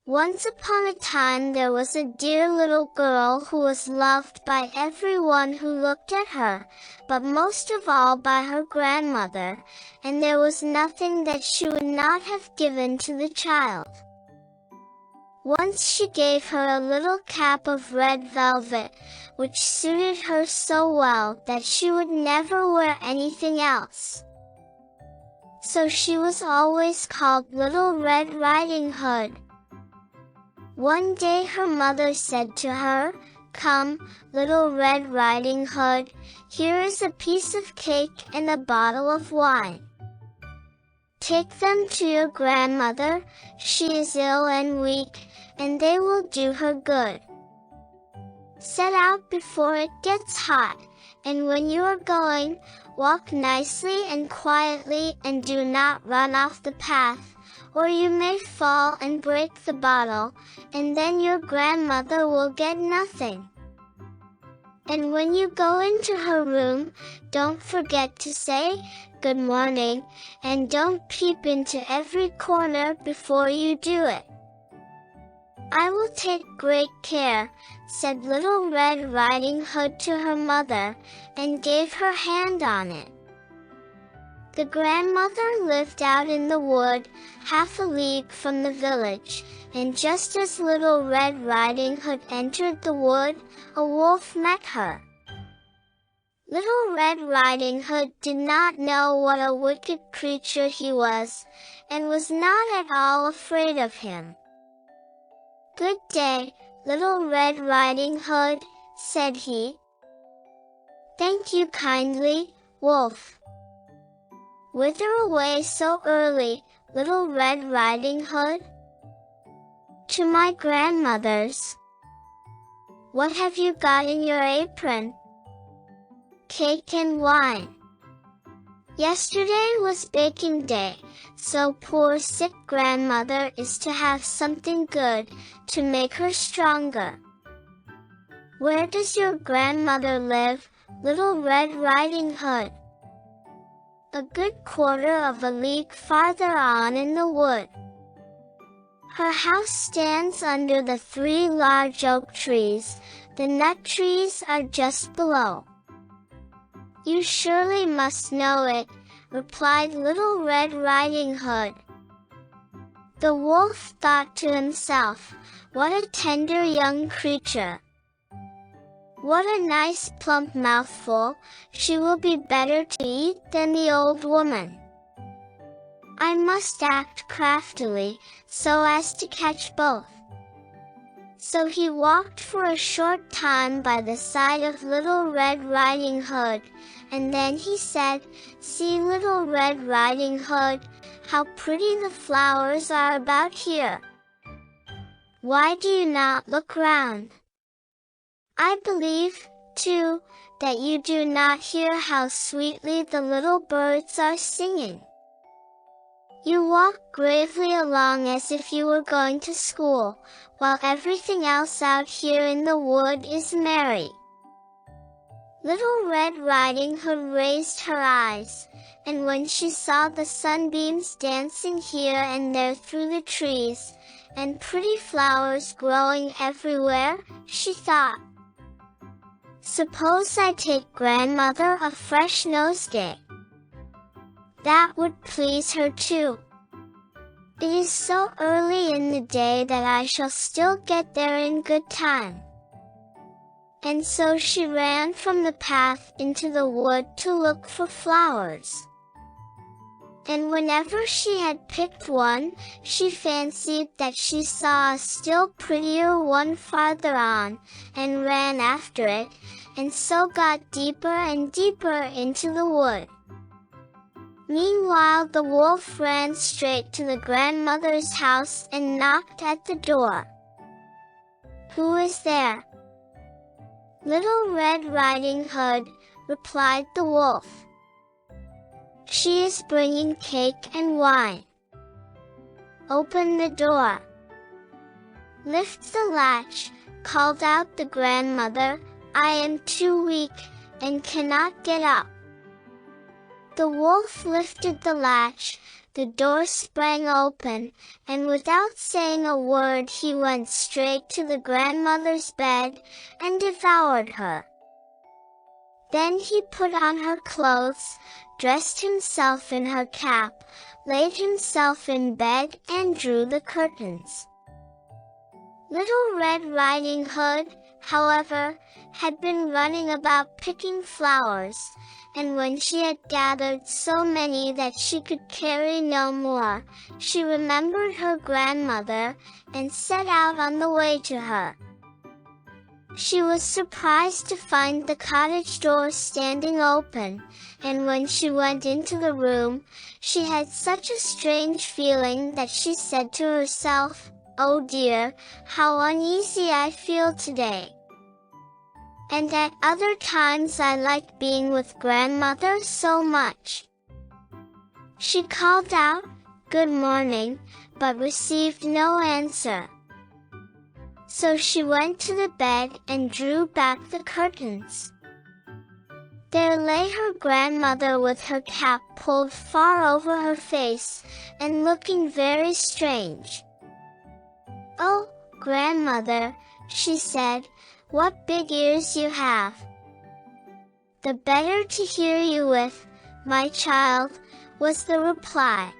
Once upon a time there was a dear little girl who was loved by everyone who looked at her, but most of all by her grandmother, and there was nothing that she would not have given to the child. Once she gave her a little cap of red velvet, which suited her so well that she would never wear anything else. So she was always called Little Red Riding Hood. One day her mother said to her, "Come, Little Red Riding Hood, here is a piece of cake and a bottle of wine. Take them to your grandmother, she is ill and weak, and they will do her good. Set out before it gets hot, and when you are going, walk nicely and quietly and do not run off the path, or you may fall and break the bottle, and then your grandmother will get nothing. And when you go into her room, don't forget to say, 'Good morning,' and don't peep into every corner before you do it." "I will take great care," said Little Red Riding Hood to her mother, and gave her hand on it. The grandmother lived out in the wood, half a league from the village, and just as Little Red Riding Hood entered the wood, a wolf met her. Little Red Riding Hood did not know what a wicked creature he was, and was not at all afraid of him. "Good day, Little Red Riding Hood," said he. "Thank you kindly, Wolf." "Whither away so early, Little Red Riding Hood?" "To my grandmother's." "What have you got in your apron?" "Cake and wine." "Yesterday was baking day, so poor sick grandmother is to have something good, to make her stronger." "Where does your grandmother live, Little Red Riding Hood?" "A good quarter of a league farther on in the wood. Her house stands under the 3 large oak trees, the nut trees are just below." "You surely must know it," replied Little Red Riding Hood. The wolf thought to himself, "What a tender young creature! What a nice plump mouthful, she will be better to eat than the old woman. I must act craftily, so as to catch both." So he walked for a short time by the side of Little Red Riding Hood, and then he said, "See, Little Red Riding Hood, how pretty the flowers are about here. Why do you not look round? I believe, too, that you do not hear how sweetly the little birds are singing. You walk gravely along as if you were going to school, while everything else out here in the wood is merry." Little Red Riding Hood raised her eyes, and when she saw the sunbeams dancing here and there through the trees, and pretty flowers growing everywhere, she thought, "Suppose I take grandmother a fresh nosegay. That would please her too. It is so early in the day that I shall still get there in good time." And so she ran from the path into the wood to look for flowers. And whenever she had picked one, she fancied that she saw a still prettier one farther on, and ran after it, and so got deeper and deeper into the wood. Meanwhile the wolf ran straight to the grandmother's house and knocked at the door. "Who is there?" "Little Red Riding Hood," replied the wolf. "She is bringing cake and wine." "Open the door." "Lift the latch," called out the grandmother, "I am too weak, and cannot get up." The wolf lifted the latch, the door sprang open, and without saying a word he went straight to the grandmother's bed and devoured her. Then he put on her clothes, dressed himself in her cap, laid himself in bed and drew the curtains. Little Red Riding Hood, however, had been running about picking flowers, and when she had gathered so many that she could carry no more, she remembered her grandmother, and set out on the way to her. She was surprised to find the cottage door standing open, and when she went into the room, she had such a strange feeling that she said to herself, "Oh dear, how uneasy I feel today. And at other times I liked being with grandmother so much." She called out, "Good morning," but received no answer. So she went to the bed and drew back the curtains. There lay her grandmother with her cap pulled far over her face, and looking very strange. "Oh, grandmother," she said, "what big ears you have." "The better to hear you with, my child," was the reply.